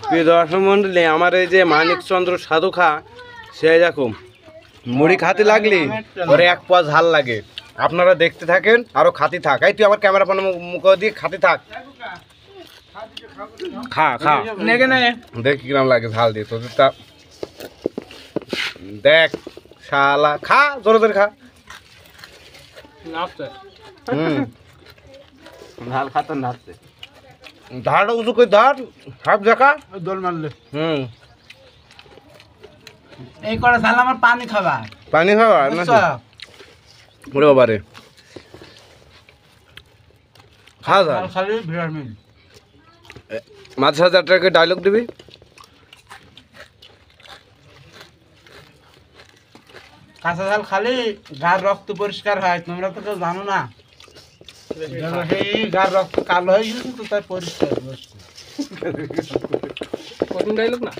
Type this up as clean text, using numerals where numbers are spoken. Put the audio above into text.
প্রিয় দর্শক মন্ডলী, আমার এই যে মানিকচন্দ্র সাধু খা, সে দেখো মুড়ি খাতে লাগলি ওরে এক পোয়া ঝাল লাগে। আপনারা দেখতে থাকেন, আরো খাতি থাক। এই তুই আমার ক্যামেরা পান মুখ দিয়ে খাতি থাক, খা খা দেখ কিরম লাগে ঝাল দিয়ে তোদের। তা দেখ শালা, খা জোরে জোরে খা। ঝাল খাতে নাচছে, ধারটা উঁচু করে ধর, হাফ দেখা দোল মারলে। এই কটা ঝাল আমার পানি খাবা, পানি খাওয়া না ওরে বাবারে, খা ঝাল খালি ভিটামিন। মাছ হাজারটাকে ডায়লগ দিবি। কাঁচা ঝাল খালি গার রক্ত পরিষ্কার হয়, তোমরা তো কেউ জানো না। সেই গার রক্ত কালো হয়ে গেছে তো তাই পরিষ্কার ডায়লগ না।